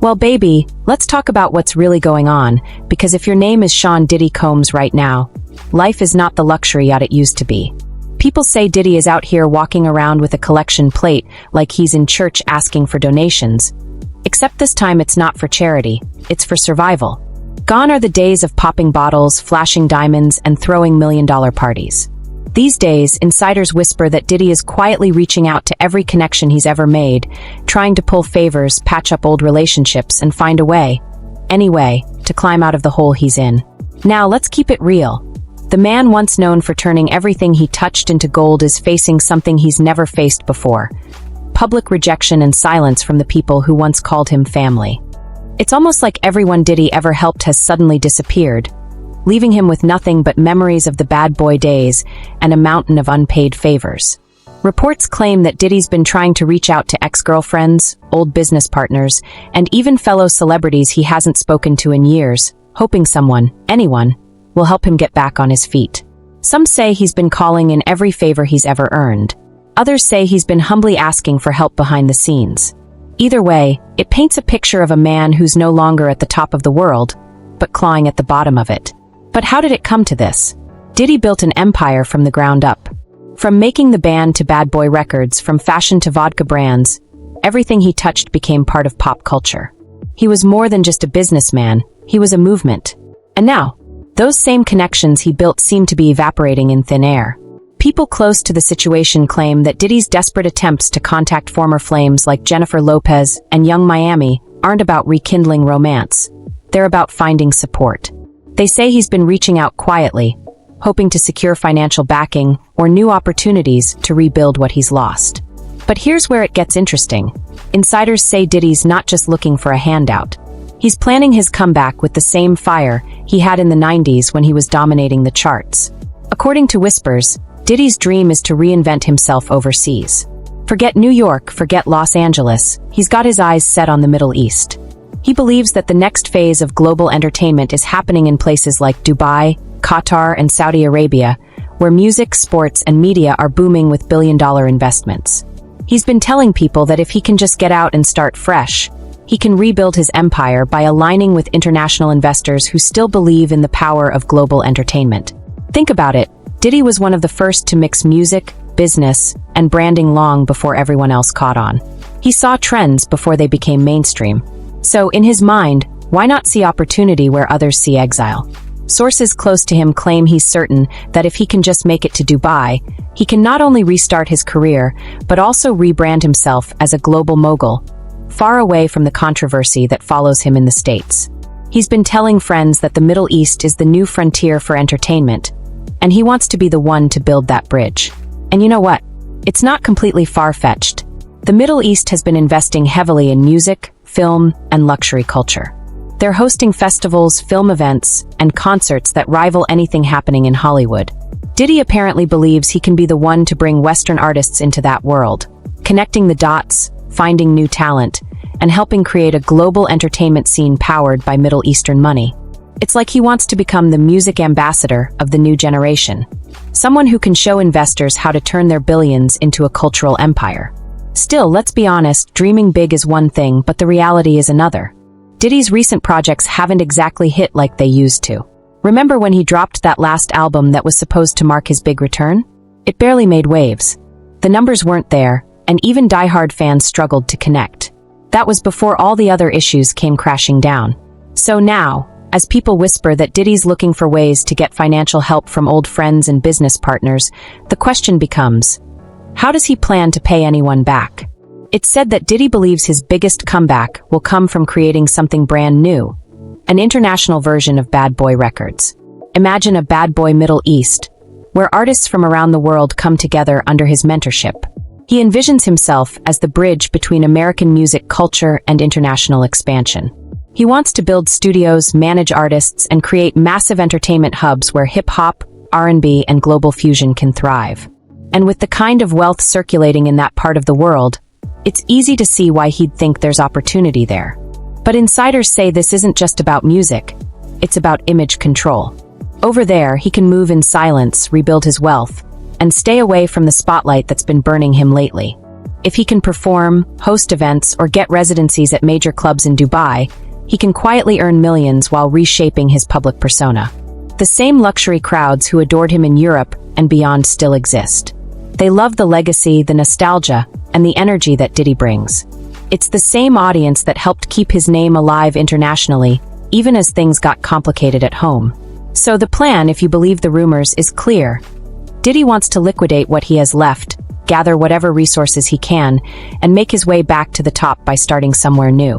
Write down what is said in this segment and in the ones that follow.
Well, baby, let's talk about what's really going on, because if your name is Sean Diddy Combs right now, life is not the luxury yacht it used to be. People say Diddy is out here walking around with a collection plate like he's in church asking for donations. Except this time it's not for charity, it's for survival. Gone are the days of popping bottles, flashing diamonds, and throwing million-dollar parties. These days, insiders whisper that Diddy is quietly reaching out to every connection he's ever made, trying to pull favors, patch up old relationships, and find a way, any way, to climb out of the hole he's in. Now, let's keep it real. The man once known for turning everything he touched into gold is facing something he's never faced before: public rejection and silence from the people who once called him family. It's almost like everyone Diddy ever helped has suddenly disappeared, leaving him with nothing but memories of the bad boy days and a mountain of unpaid favors. Reports claim that Diddy's been trying to reach out to ex-girlfriends, old business partners, and even fellow celebrities he hasn't spoken to in years, hoping someone, anyone, will help him get back on his feet. Some say he's been calling in every favor he's ever earned. Others say he's been humbly asking for help behind the scenes. Either way, it paints a picture of a man who's no longer at the top of the world, but clawing at the bottom of it. But how did it come to this? Diddy built an empire from the ground up. From making the band to Bad Boy Records, from fashion to vodka brands, everything he touched became part of pop culture. He was more than just a businessman, he was a movement. And now, those same connections he built seem to be evaporating in thin air. People close to the situation claim that Diddy's desperate attempts to contact former flames like Jennifer Lopez and Young Miami aren't about rekindling romance. They're about finding support. They say he's been reaching out quietly, hoping to secure financial backing or new opportunities to rebuild what he's lost. But here's where it gets interesting. Insiders say Diddy's not just looking for a handout. He's planning his comeback with the same fire he had in the 90s when he was dominating the charts. According to whispers, Diddy's dream is to reinvent himself overseas. Forget New York, forget Los Angeles, he's got his eyes set on the Middle East. He believes that the next phase of global entertainment is happening in places like Dubai, Qatar, and Saudi Arabia, where music, sports, and media are booming with billion-dollar investments. He's been telling people that if he can just get out and start fresh, he can rebuild his empire by aligning with international investors who still believe in the power of global entertainment. Think about it. Diddy was one of the first to mix music, business, and branding long before everyone else caught on. He saw trends before they became mainstream. So, in his mind, why not see opportunity where others see exile? Sources close to him claim he's certain that if he can just make it to Dubai, he can not only restart his career, but also rebrand himself as a global mogul, far away from the controversy that follows him in the States. He's been telling friends that the Middle East is the new frontier for entertainment, and he wants to be the one to build that bridge. And you know what? It's not completely far-fetched. The Middle East has been investing heavily in music, film, and luxury culture. They're hosting festivals, film events, and concerts that rival anything happening in Hollywood. Diddy apparently believes he can be the one to bring Western artists into that world, connecting the dots, finding new talent, and helping create a global entertainment scene powered by Middle Eastern money. It's like he wants to become the music ambassador of the new generation, someone who can show investors how to turn their billions into a cultural empire. Still, let's be honest, dreaming big is one thing, but the reality is another. Diddy's recent projects haven't exactly hit like they used to. Remember when he dropped that last album that was supposed to mark his big return? It barely made waves. The numbers weren't there, and even diehard fans struggled to connect. That was before all the other issues came crashing down. So now, as people whisper that Diddy's looking for ways to get financial help from old friends and business partners, the question becomes, how does he plan to pay anyone back? It's said that Diddy believes his biggest comeback will come from creating something brand new, an international version of Bad Boy Records. Imagine a Bad Boy Middle East, where artists from around the world come together under his mentorship. He envisions himself as the bridge between American music culture and international expansion. He wants to build studios, manage artists, and create massive entertainment hubs where hip-hop, R&B, and global fusion can thrive. And with the kind of wealth circulating in that part of the world, it's easy to see why he'd think there's opportunity there. But insiders say this isn't just about music, it's about image control. Over there, he can move in silence, rebuild his wealth, and stay away from the spotlight that's been burning him lately. If he can perform, host events, or get residencies at major clubs in Dubai, he can quietly earn millions while reshaping his public persona. The same luxury crowds who adored him in Europe and beyond still exist. They love the legacy, the nostalgia, and the energy that Diddy brings. It's the same audience that helped keep his name alive internationally, even as things got complicated at home. So the plan, if you believe the rumors, is clear. Diddy wants to liquidate what he has left, gather whatever resources he can, and make his way back to the top by starting somewhere new.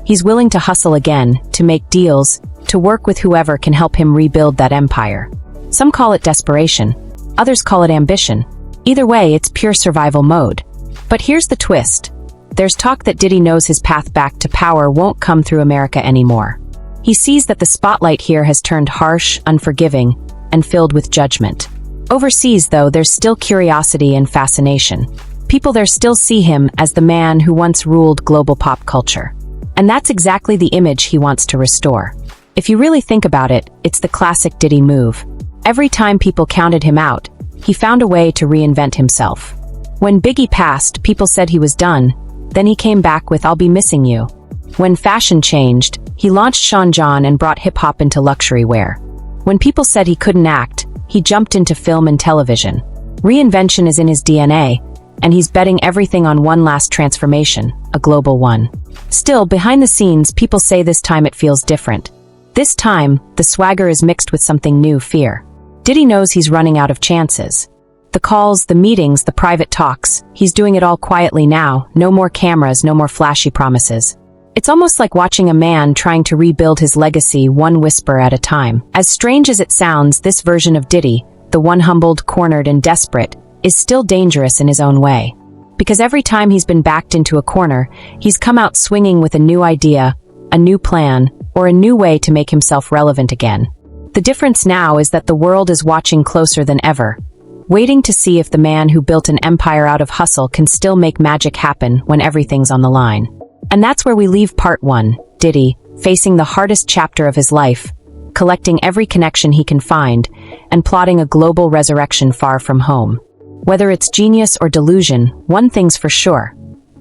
He's willing to hustle again, to make deals, to work with whoever can help him rebuild that empire. Some call it desperation, others call it ambition. Either way, it's pure survival mode. But here's the twist. There's talk that Diddy knows his path back to power won't come through America anymore. He sees that the spotlight here has turned harsh, unforgiving, and filled with judgment. Overseas, though, there's still curiosity and fascination. People there still see him as the man who once ruled global pop culture. And that's exactly the image he wants to restore. If you really think about it, it's the classic Diddy move. Every time people counted him out, he found a way to reinvent himself. When Biggie passed, people said he was done. Then he came back with "I'll be missing you." When fashion changed, he launched Sean John and brought hip-hop into luxury wear. When people said he couldn't act, he jumped into film and television. Reinvention is in his DNA, and he's betting everything on one last transformation, a global one. Still, behind the scenes, people say this time it feels different. This time, the swagger is mixed with something new: fear. Diddy knows he's running out of chances. The calls, the meetings, the private talks, he's doing it all quietly now. No more cameras, no more flashy promises. It's almost like watching a man trying to rebuild his legacy one whisper at a time. As strange as it sounds, this version of Diddy, the one humbled, cornered, and desperate, is still dangerous in his own way. Because every time he's been backed into a corner, he's come out swinging with a new idea, a new plan, or a new way to make himself relevant again. The difference now is that the world is watching closer than ever, waiting to see if the man who built an empire out of hustle can still make magic happen when everything's on the line. And that's where we leave part one, Diddy, facing the hardest chapter of his life, collecting every connection he can find, and plotting a global resurrection far from home. Whether it's genius or delusion, one thing's for sure: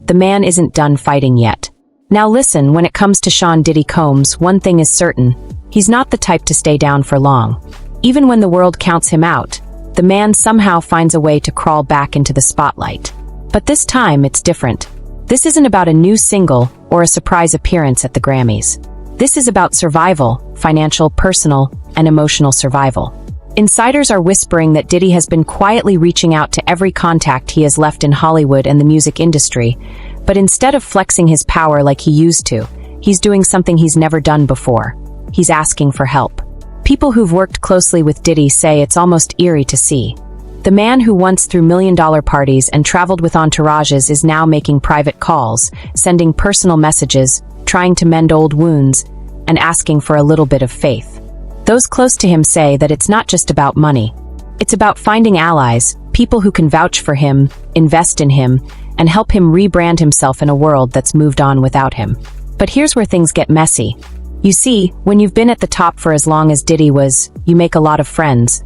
the man isn't done fighting yet. Now listen, when it comes to Sean Diddy Combs, one thing is certain: he's not the type to stay down for long. Even when the world counts him out, the man somehow finds a way to crawl back into the spotlight. But this time, it's different. This isn't about a new single or a surprise appearance at the Grammys. This is about survival, financial, personal, and emotional survival. Insiders are whispering that Diddy has been quietly reaching out to every contact he has left in Hollywood and the music industry, but instead of flexing his power like he used to, he's doing something he's never done before. He's asking for help. People who've worked closely with Diddy say it's almost eerie to see. The man who once threw million-dollar parties and traveled with entourages is now making private calls, sending personal messages, trying to mend old wounds, and asking for a little bit of faith. Those close to him say that it's not just about money. It's about finding allies, people who can vouch for him, invest in him, and help him rebrand himself in a world that's moved on without him. But here's where things get messy. You see, when you've been at the top for as long as Diddy was, you make a lot of friends,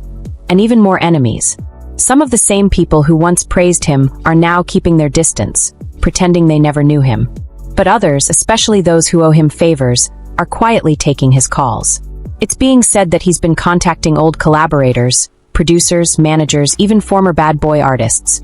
and even more enemies. Some of the same people who once praised him are now keeping their distance, pretending they never knew him. But others, especially those who owe him favors, are quietly taking his calls. It's being said that he's been contacting old collaborators, producers, managers, even former bad boy artists,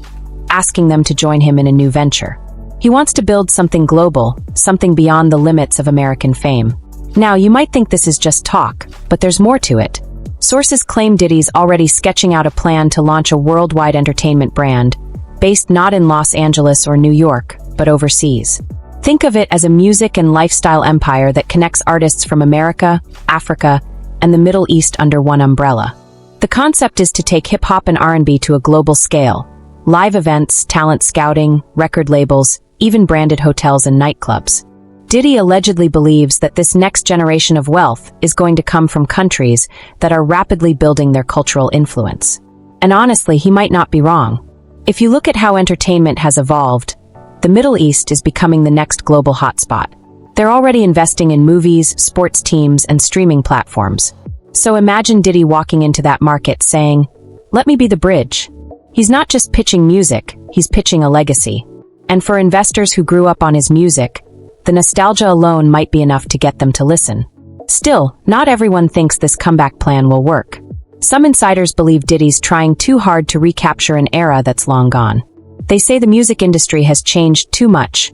asking them to join him in a new venture. He wants to build something global, something beyond the limits of American fame. Now, you might think this is just talk, but there's more to it. Sources claim Diddy's already sketching out a plan to launch a worldwide entertainment brand, based not in Los Angeles or New York, but overseas. Think of it as a music and lifestyle empire that connects artists from America, Africa, and the Middle East under one umbrella. The concept is to take hip-hop and R&B to a global scale. Live events, talent scouting, record labels, even branded hotels and nightclubs. Diddy allegedly believes that this next generation of wealth is going to come from countries that are rapidly building their cultural influence. And honestly, he might not be wrong. If you look at how entertainment has evolved, the Middle East is becoming the next global hotspot. They're already investing in movies, sports teams, and streaming platforms. So imagine Diddy walking into that market saying, "Let me be the bridge." He's not just pitching music, he's pitching a legacy. And for investors who grew up on his music, the nostalgia alone might be enough to get them to listen. Still, not everyone thinks this comeback plan will work. Some insiders believe Diddy's trying too hard to recapture an era that's long gone. They say the music industry has changed too much.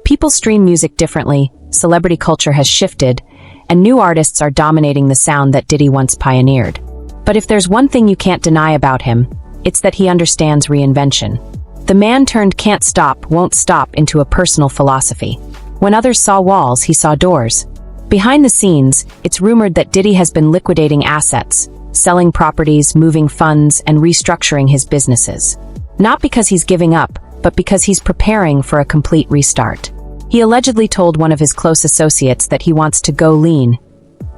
People stream music differently, celebrity culture has shifted, and new artists are dominating the sound that Diddy once pioneered. But if there's one thing you can't deny about him, it's that he understands reinvention. The man turned can't stop, won't stop into a personal philosophy. When others saw walls, he saw doors. Behind the scenes, it's rumored that Diddy has been liquidating assets, selling properties, moving funds, and restructuring his businesses. Not because he's giving up, but because he's preparing for a complete restart. He allegedly told one of his close associates that he wants to go lean,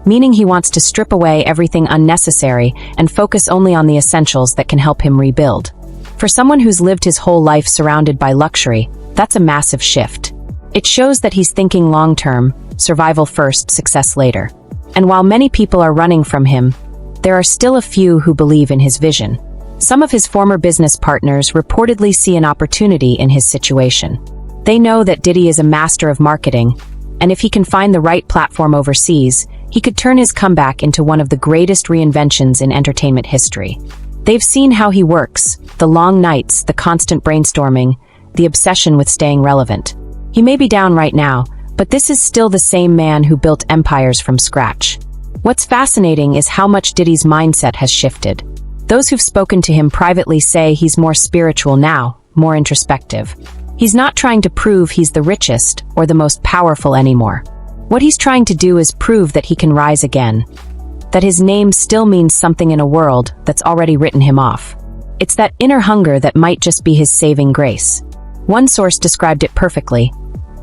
meaning he wants to strip away everything unnecessary and focus only on the essentials that can help him rebuild. For someone who's lived his whole life surrounded by luxury, that's a massive shift. It shows that he's thinking long-term, survival first, success later. And while many people are running from him, there are still a few who believe in his vision. Some of his former business partners reportedly see an opportunity in his situation. They know that Diddy is a master of marketing, and if he can find the right platform overseas, he could turn his comeback into one of the greatest reinventions in entertainment history. They've seen how he works, the long nights, the constant brainstorming, the obsession with staying relevant. He may be down right now, but this is still the same man who built empires from scratch. What's fascinating is how much Diddy's mindset has shifted. Those who've spoken to him privately say he's more spiritual now, more introspective. He's not trying to prove he's the richest or the most powerful anymore. What he's trying to do is prove that he can rise again, that his name still means something in a world that's already written him off. It's that inner hunger that might just be his saving grace. One source described it perfectly.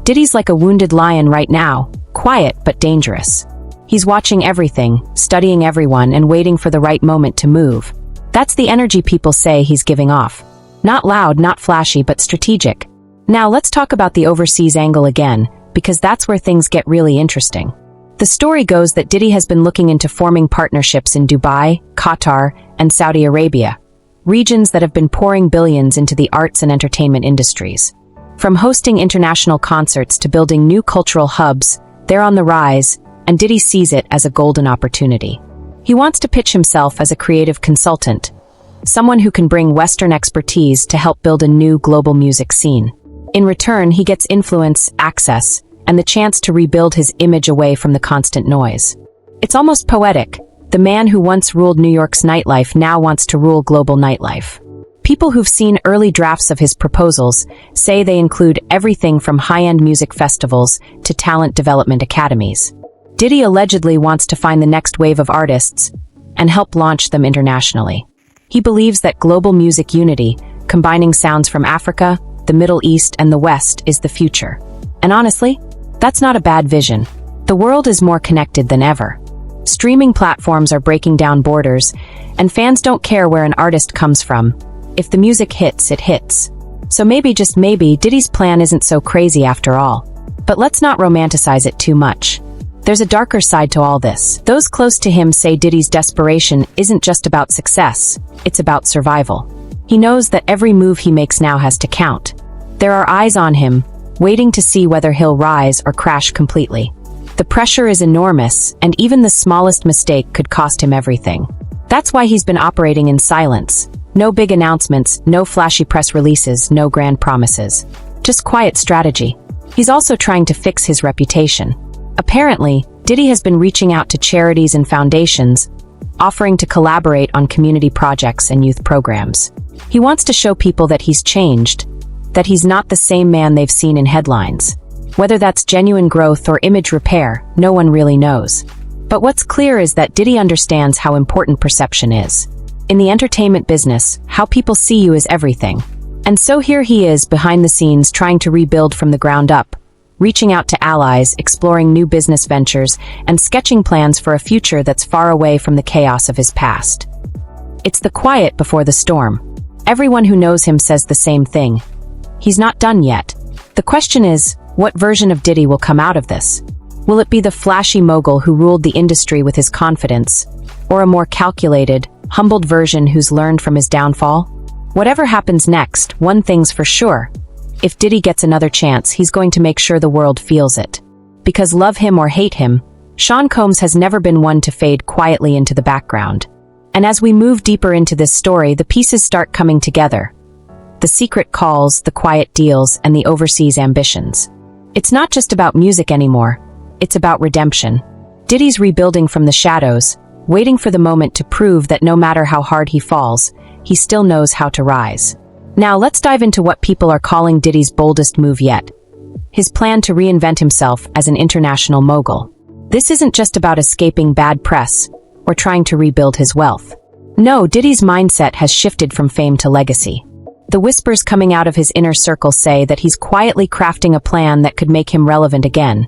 Diddy's like a wounded lion right now, quiet but dangerous. He's watching everything, studying everyone, and waiting for the right moment to move. That's the energy people say he's giving off. Not loud, not flashy, but strategic. Now let's talk about the overseas angle again, because that's where things get really interesting. The story goes that Diddy has been looking into forming partnerships in Dubai, Qatar, and Saudi Arabia, regions that have been pouring billions into the arts and entertainment industries. From hosting international concerts to building new cultural hubs, they're on the rise, and Diddy sees it as a golden opportunity. He wants to pitch himself as a creative consultant, someone who can bring Western expertise to help build a new global music scene. In return, he gets influence, access, and the chance to rebuild his image away from the constant noise. It's almost poetic. The man who once ruled New York's nightlife now wants to rule global nightlife. People who've seen early drafts of his proposals say they include everything from high-end music festivals to talent development academies. Diddy allegedly wants to find the next wave of artists and help launch them internationally. He believes that global music unity, combining sounds from Africa, the Middle East, and the West, is the future. And honestly, that's not a bad vision. The world is more connected than ever. Streaming platforms are breaking down borders, and fans don't care where an artist comes from. If the music hits, it hits. So maybe, just maybe, Diddy's plan isn't so crazy after all. But let's not romanticize it too much. There's a darker side to all this. Those close to him say Diddy's desperation isn't just about success, it's about survival. He knows that every move he makes now has to count. There are eyes on him, waiting to see whether he'll rise or crash completely. The pressure is enormous, and even the smallest mistake could cost him everything. That's why he's been operating in silence. No big announcements, no flashy press releases, no grand promises. Just quiet strategy. He's also trying to fix his reputation. Apparently, Diddy has been reaching out to charities and foundations, offering to collaborate on community projects and youth programs. He wants to show people that he's changed, that he's not the same man they've seen in headlines. Whether that's genuine growth or image repair, no one really knows. But what's clear is that Diddy understands how important perception is. In the entertainment business, how people see you is everything. And so here he is behind the scenes trying to rebuild from the ground up, reaching out to allies, exploring new business ventures, and sketching plans for a future that's far away from the chaos of his past. It's the quiet before the storm. Everyone who knows him says the same thing. He's not done yet. The question is, what version of Diddy will come out of this? Will it be the flashy mogul who ruled the industry with his confidence, or a more calculated, humbled version who's learned from his downfall? Whatever happens next, one thing's for sure. If Diddy gets another chance, he's going to make sure the world feels it. Because love him or hate him, Sean Combs has never been one to fade quietly into the background. And as we move deeper into this story, the pieces start coming together. The secret calls, the quiet deals, and the overseas ambitions. It's not just about music anymore. It's about redemption. Diddy's rebuilding from the shadows, waiting for the moment to prove that no matter how hard he falls, he still knows how to rise. Now let's dive into what people are calling Diddy's boldest move yet. His plan to reinvent himself as an international mogul. This isn't just about escaping bad press or trying to rebuild his wealth. No, Diddy's mindset has shifted from fame to legacy. The whispers coming out of his inner circle say that he's quietly crafting a plan that could make him relevant again.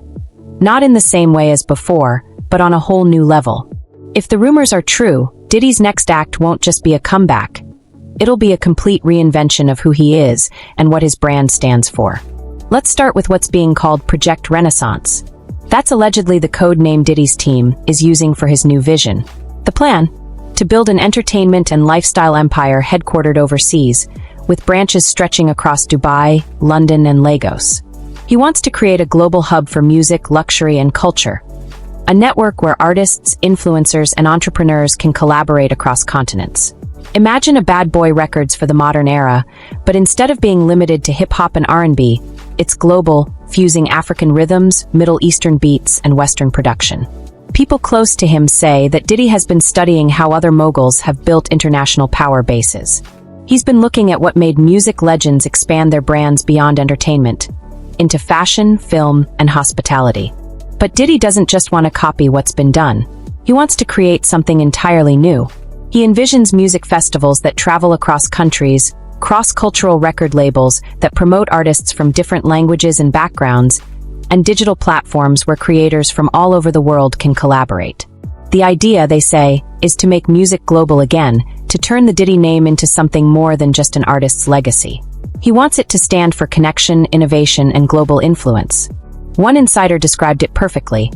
Not in the same way as before, but on a whole new level. If the rumors are true, Diddy's next act won't just be a comeback. It'll be a complete reinvention of who he is and what his brand stands for. Let's start with what's being called Project Renaissance. That's allegedly the code name Diddy's team is using for his new vision. The plan? To build an entertainment and lifestyle empire headquartered overseas, with branches stretching across Dubai, London, and Lagos. He wants to create a global hub for music, luxury, and culture. A network where artists, influencers, and entrepreneurs can collaborate across continents. Imagine a Bad Boy Records for the modern era, but instead of being limited to hip-hop and R&B, it's global, fusing African rhythms, Middle Eastern beats, and Western production. People close to him say that Diddy has been studying how other moguls have built international power bases. He's been looking at what made music legends expand their brands beyond entertainment, into fashion, film, and hospitality. But Diddy doesn't just want to copy what's been done. He wants to create something entirely new. He envisions music festivals that travel across countries, cross-cultural record labels that promote artists from different languages and backgrounds, and digital platforms where creators from all over the world can collaborate. The idea, they say, is to make music global again, to turn the Diddy name into something more than just an artist's legacy. He wants it to stand for connection, innovation, and global influence. One insider described it perfectly.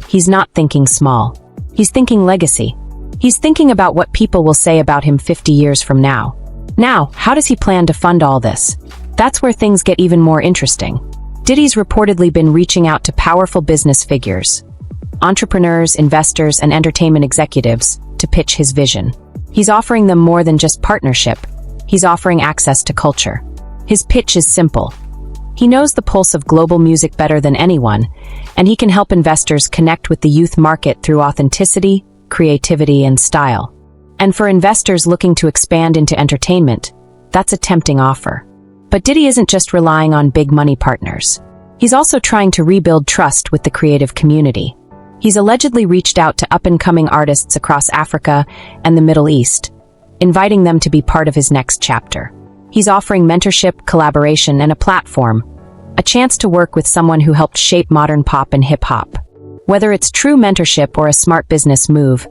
He's not thinking small. He's thinking legacy. He's thinking about what people will say about him 50 years from now. Now, how does he plan to fund all this? That's where things get even more interesting. Diddy's reportedly been reaching out to powerful business figures, entrepreneurs, investors, and entertainment executives to pitch his vision. He's offering them more than just partnership. He's offering access to culture. His pitch is simple. He knows the pulse of global music better than anyone, and he can help investors connect with the youth market through authenticity, creativity, and style. And for investors looking to expand into entertainment, that's a tempting offer. But Diddy isn't just relying on big money partners. He's also trying to rebuild trust with the creative community. He's allegedly reached out to up-and-coming artists across Africa and the Middle East, inviting them to be part of his next chapter. He's offering mentorship, collaboration, and a platform, a chance to work with someone who helped shape modern pop and hip-hop. Whether it's true mentorship or a smart business move,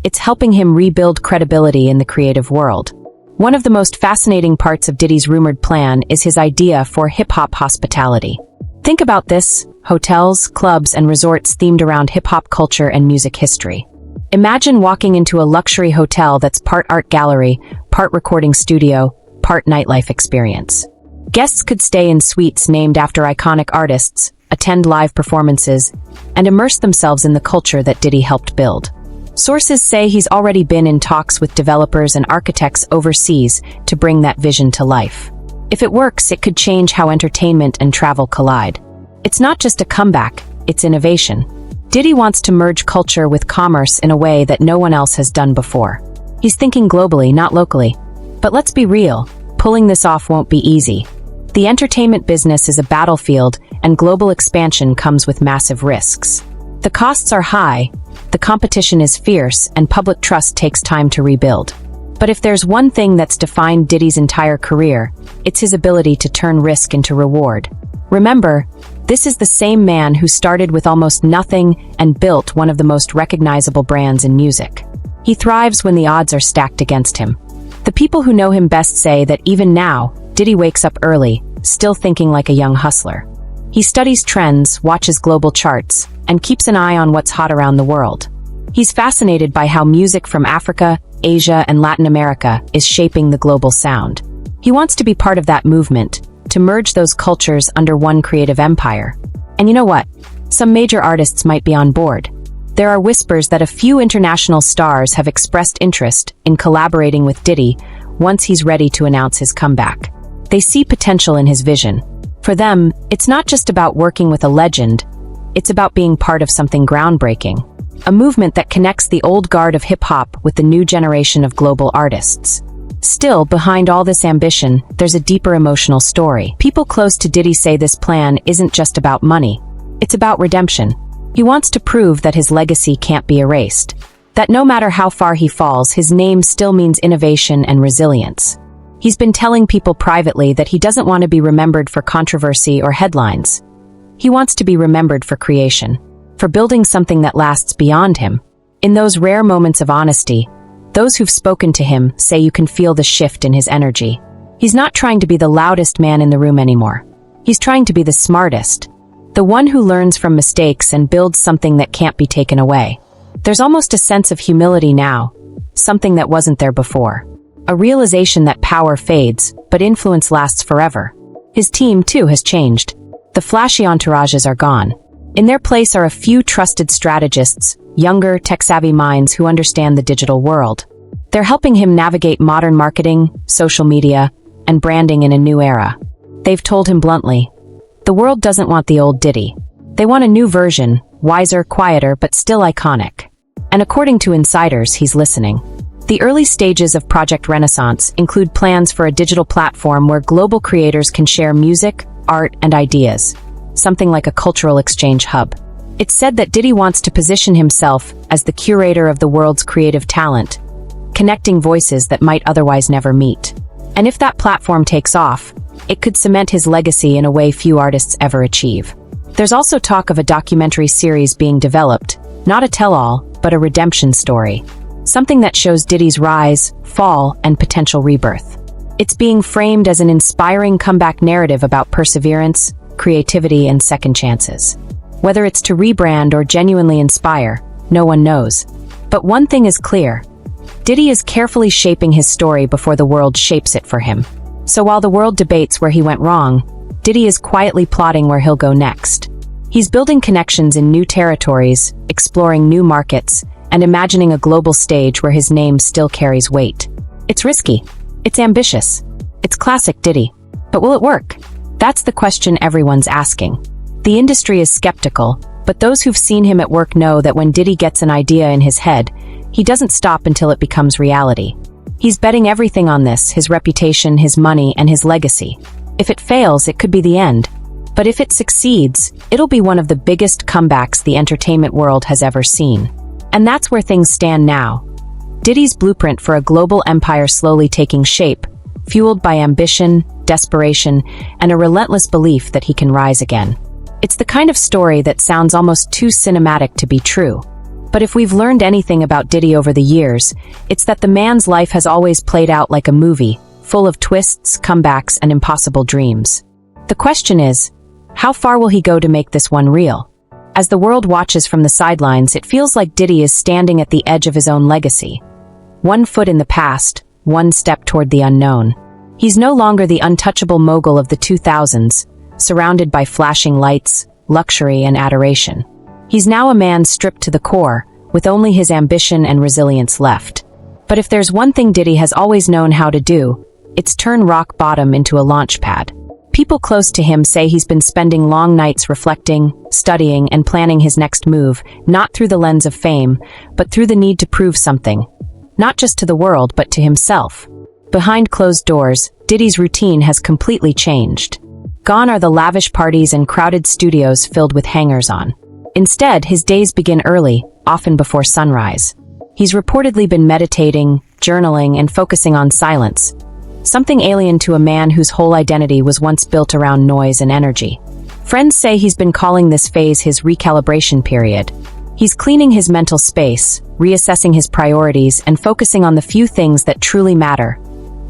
it's helping him rebuild credibility in the creative world. One of the most fascinating parts of Diddy's rumored plan is his idea for hip-hop hospitality. Think about this: hotels, clubs, and resorts themed around hip-hop culture and music history. Imagine walking into a luxury hotel that's part art gallery, part recording studio, part nightlife experience. Guests could stay in suites named after iconic artists, attend live performances, and immerse themselves in the culture that Diddy helped build. Sources say he's already been in talks with developers and architects overseas to bring that vision to life. If it works, it could change how entertainment and travel collide. It's not just a comeback, it's innovation. Diddy wants to merge culture with commerce in a way that no one else has done before. He's thinking globally, not locally. But let's be real, pulling this off won't be easy. The entertainment business is a battlefield, and global expansion comes with massive risks. The costs are high, the competition is fierce, and public trust takes time to rebuild. But if there's one thing that's defined Diddy's entire career, it's his ability to turn risk into reward. Remember, this is the same man who started with almost nothing and built one of the most recognizable brands in music. He thrives when the odds are stacked against him. The people who know him best say that even now, Diddy wakes up early, still thinking like a young hustler. He studies trends, watches global charts, and keeps an eye on what's hot around the world. He's fascinated by how music from Africa, Asia, and Latin America is shaping the global sound. He wants to be part of that movement, to merge those cultures under one creative empire. And you know what? Some major artists might be on board. There are whispers that a few international stars have expressed interest in collaborating with Diddy once he's ready to announce his comeback. They see potential in his vision. For them, it's not just about working with a legend, it's about being part of something groundbreaking. A movement that connects the old guard of hip-hop with the new generation of global artists. Still, behind all this ambition, there's a deeper emotional story. People close to Diddy say this plan isn't just about money. It's about redemption. He wants to prove that his legacy can't be erased. That no matter how far he falls, his name still means innovation and resilience. He's been telling people privately that he doesn't want to be remembered for controversy or headlines. He wants to be remembered for creation, for building something that lasts beyond him. In those rare moments of honesty, those who've spoken to him say you can feel the shift in his energy. He's not trying to be the loudest man in the room anymore. He's trying to be the smartest, the one who learns from mistakes and builds something that can't be taken away. There's almost a sense of humility now, something that wasn't there before. A realization that power fades, but influence lasts forever. His team, too, has changed. The flashy entourages are gone. In their place are a few trusted strategists, younger, tech-savvy minds who understand the digital world. They're helping him navigate modern marketing, social media, and branding in a new era. They've told him bluntly, the world doesn't want the old Diddy. They want a new version, wiser, quieter, but still iconic. And according to insiders, he's listening. The early stages of Project Renaissance include plans for a digital platform where global creators can share music, art, and ideas, something like a cultural exchange hub. It's said that Diddy wants to position himself as the curator of the world's creative talent, connecting voices that might otherwise never meet. And if that platform takes off, it could cement his legacy in a way few artists ever achieve. There's also talk of a documentary series being developed, not a tell-all, but a redemption story. Something that shows Diddy's rise, fall, and potential rebirth. It's being framed as an inspiring comeback narrative about perseverance, creativity, and second chances. Whether it's to rebrand or genuinely inspire, no one knows. But one thing is clear. Diddy is carefully shaping his story before the world shapes it for him. So while the world debates where he went wrong, Diddy is quietly plotting where he'll go next. He's building connections in new territories, exploring new markets, and imagining a global stage where his name still carries weight. It's risky. It's ambitious. It's classic Diddy. But will it work? That's the question everyone's asking. The industry is skeptical, but those who've seen him at work know that when Diddy gets an idea in his head, he doesn't stop until it becomes reality. He's betting everything on this, his reputation, his money, and his legacy. If it fails, it could be the end. But if it succeeds, it'll be one of the biggest comebacks the entertainment world has ever seen. And that's where things stand now. Diddy's blueprint for a global empire slowly taking shape, fueled by ambition, desperation, and a relentless belief that he can rise again. It's the kind of story that sounds almost too cinematic to be true. But if we've learned anything about Diddy over the years, it's that the man's life has always played out like a movie, full of twists, comebacks, and impossible dreams. The question is, how far will he go to make this one real? As the world watches from the sidelines, it feels like Diddy is standing at the edge of his own legacy. One foot in the past, one step toward the unknown. He's no longer the untouchable mogul of the 2000s, surrounded by flashing lights, luxury, and adoration. He's now a man stripped to the core, with only his ambition and resilience left. But if there's one thing Diddy has always known how to do, it's turn rock bottom into a launch pad. People close to him say he's been spending long nights reflecting, studying, and planning his next move, not through the lens of fame, but through the need to prove something. Not just to the world, but to himself. Behind closed doors, Diddy's routine has completely changed. Gone are the lavish parties and crowded studios filled with hangers-on. Instead, his days begin early, often before sunrise. He's reportedly been meditating, journaling, and focusing on silence, something alien to a man whose whole identity was once built around noise and energy. Friends say he's been calling this phase his recalibration period. He's cleaning his mental space, reassessing his priorities, and focusing on the few things that truly matter: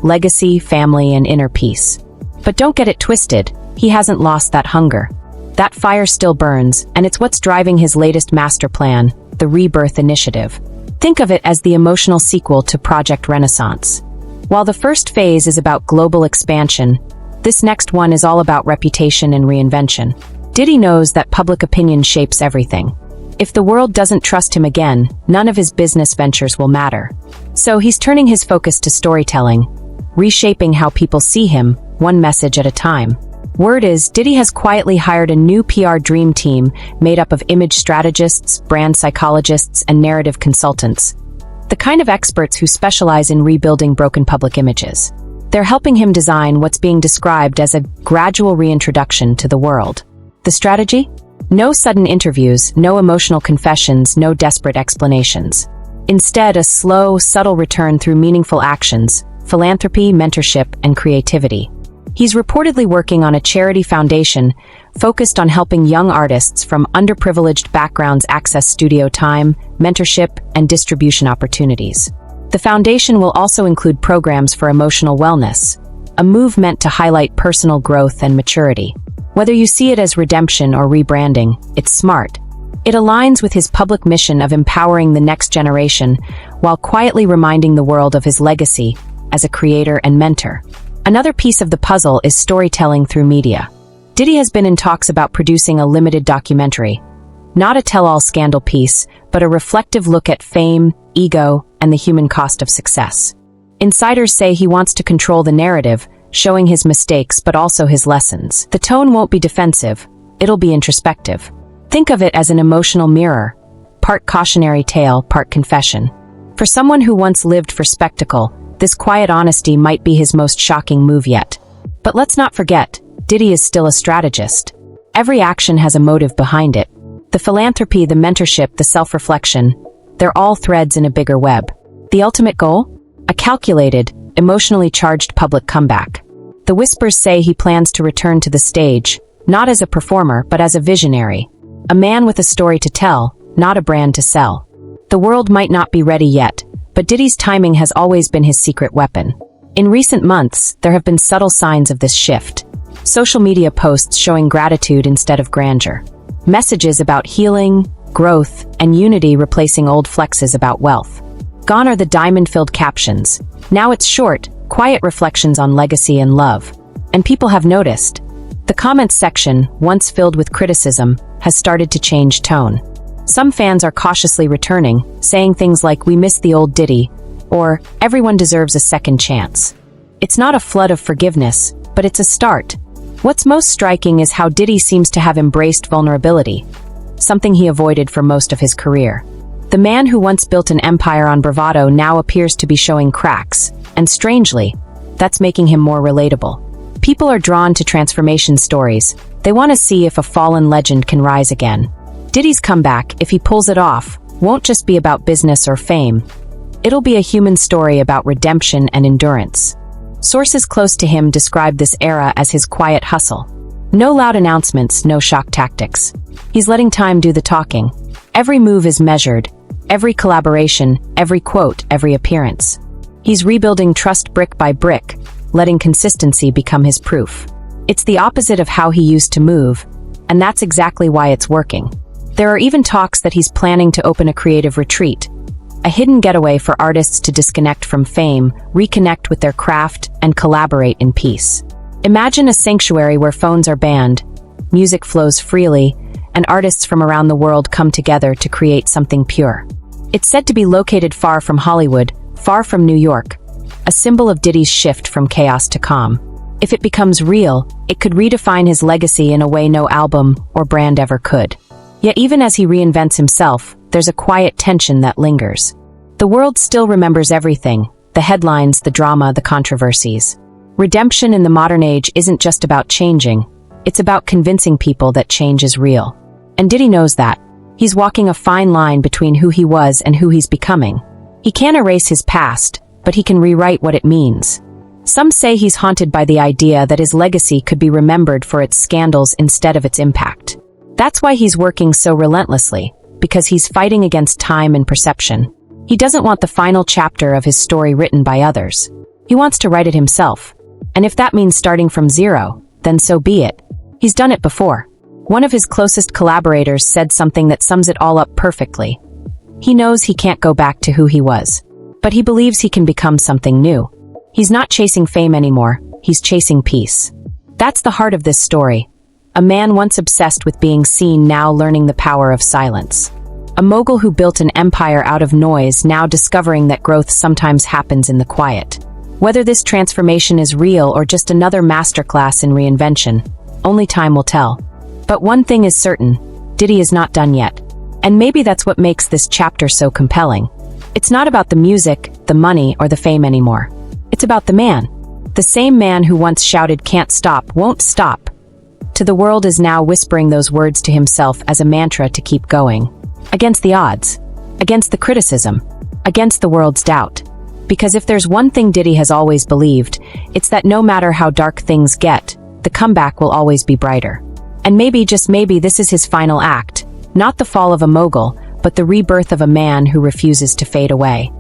legacy, family, and inner peace. But don't get it twisted, he hasn't lost that hunger. That fire still burns, and it's what's driving his latest master plan, the Rebirth Initiative. Think of it as the emotional sequel to Project Renaissance. While the first phase is about global expansion, This next one is all about reputation and reinvention. Diddy knows that public opinion shapes everything. If the world doesn't trust him again, none of his business ventures will matter. So he's turning his focus to storytelling, reshaping how people see him, one message at a time. Word is, Diddy has quietly hired a new PR dream team made up of image strategists, brand psychologists, and narrative consultants. The kind of experts who specialize in rebuilding broken public images. They're helping him design what's being described as a gradual reintroduction to the world. The strategy? No sudden interviews, no emotional confessions, no desperate explanations. Instead, a slow, subtle return through meaningful actions, philanthropy, mentorship, and creativity. He's reportedly working on a charity foundation focused on helping young artists from underprivileged backgrounds access studio time, mentorship, and distribution opportunities. The foundation will also include programs for emotional wellness, a move meant to highlight personal growth and maturity. Whether you see it as redemption or rebranding, it's smart. It aligns with his public mission of empowering the next generation while quietly reminding the world of his legacy as a creator and mentor. Another piece of the puzzle is storytelling through media. Diddy has been in talks about producing a limited documentary. Not a tell-all scandal piece, but a reflective look at fame, ego, and the human cost of success. Insiders say he wants to control the narrative, showing his mistakes but also his lessons. The tone won't be defensive, it'll be introspective. Think of it as an emotional mirror, part cautionary tale, part confession. For someone who once lived for spectacle, this quiet honesty might be his most shocking move yet. But let's not forget, Diddy is still a strategist. Every action has a motive behind it. The philanthropy, the mentorship, the self-reflection, they're all threads in a bigger web. The ultimate goal? A calculated, emotionally charged public comeback. The whispers say he plans to return to the stage, not as a performer, but as a visionary. A man with a story to tell, not a brand to sell. The world might not be ready yet, but Diddy's timing has always been his secret weapon. In recent months, there have been subtle signs of this shift. Social media posts showing gratitude instead of grandeur. Messages about healing, growth, and unity replacing old flexes about wealth. Gone are the diamond-filled captions. Now it's short, quiet reflections on legacy and love. And people have noticed. The comments section, once filled with criticism, has started to change tone. Some fans are cautiously returning, saying things like, "We miss the old Diddy," or "Everyone deserves a second chance." It's not a flood of forgiveness, but it's a start. What's most striking is how Diddy seems to have embraced vulnerability, something he avoided for most of his career. The man who once built an empire on bravado now appears to be showing cracks, and strangely, that's making him more relatable. People are drawn to transformation stories. They want to see if a fallen legend can rise again. Diddy's comeback, if he pulls it off, won't just be about business or fame. It'll be a human story about redemption and endurance. Sources close to him describe this era as his quiet hustle. No loud announcements, no shock tactics. He's letting time do the talking. Every move is measured, every collaboration, every quote, every appearance. He's rebuilding trust brick by brick, letting consistency become his proof. It's the opposite of how he used to move, and that's exactly why it's working. There are even talks that he's planning to open a creative retreat, a hidden getaway for artists to disconnect from fame, reconnect with their craft, and collaborate in peace. Imagine a sanctuary where phones are banned, music flows freely, and artists from around the world come together to create something pure. It's said to be located far from Hollywood, far from New York, a symbol of Diddy's shift from chaos to calm. If it becomes real, it could redefine his legacy in a way no album or brand ever could. Yet even as he reinvents himself, there's a quiet tension that lingers. The world still remembers everything, the headlines, the drama, the controversies. Redemption in the modern age isn't just about changing, it's about convincing people that change is real. And Diddy knows that. He's walking a fine line between who he was and who he's becoming. He can't erase his past, but he can rewrite what it means. Some say he's haunted by the idea that his legacy could be remembered for its scandals instead of its impact. That's why he's working so relentlessly, because he's fighting against time and perception. He doesn't want the final chapter of his story written by others. He wants to write it himself. And if that means starting from zero, then so be it. He's done it before. One of his closest collaborators said something that sums it all up perfectly. He knows he can't go back to who he was, but he believes he can become something new. He's not chasing fame anymore, he's chasing peace. That's the heart of this story. A man once obsessed with being seen, now learning the power of silence. A mogul who built an empire out of noise, now discovering that growth sometimes happens in the quiet. Whether this transformation is real or just another masterclass in reinvention, only time will tell. But one thing is certain, Diddy is not done yet. And maybe that's what makes this chapter so compelling. It's not about the music, the money, or the fame anymore. It's about the man. The same man who once shouted, "Can't stop, won't stop," to the world is now whispering those words to himself as a mantra to keep going. Against the odds, against the criticism, against the world's doubt. Because if there's one thing Diddy has always believed, it's that no matter how dark things get, the comeback will always be brighter. And maybe, just maybe, this is his final act. Not the fall of a mogul, but the rebirth of a man who refuses to fade away.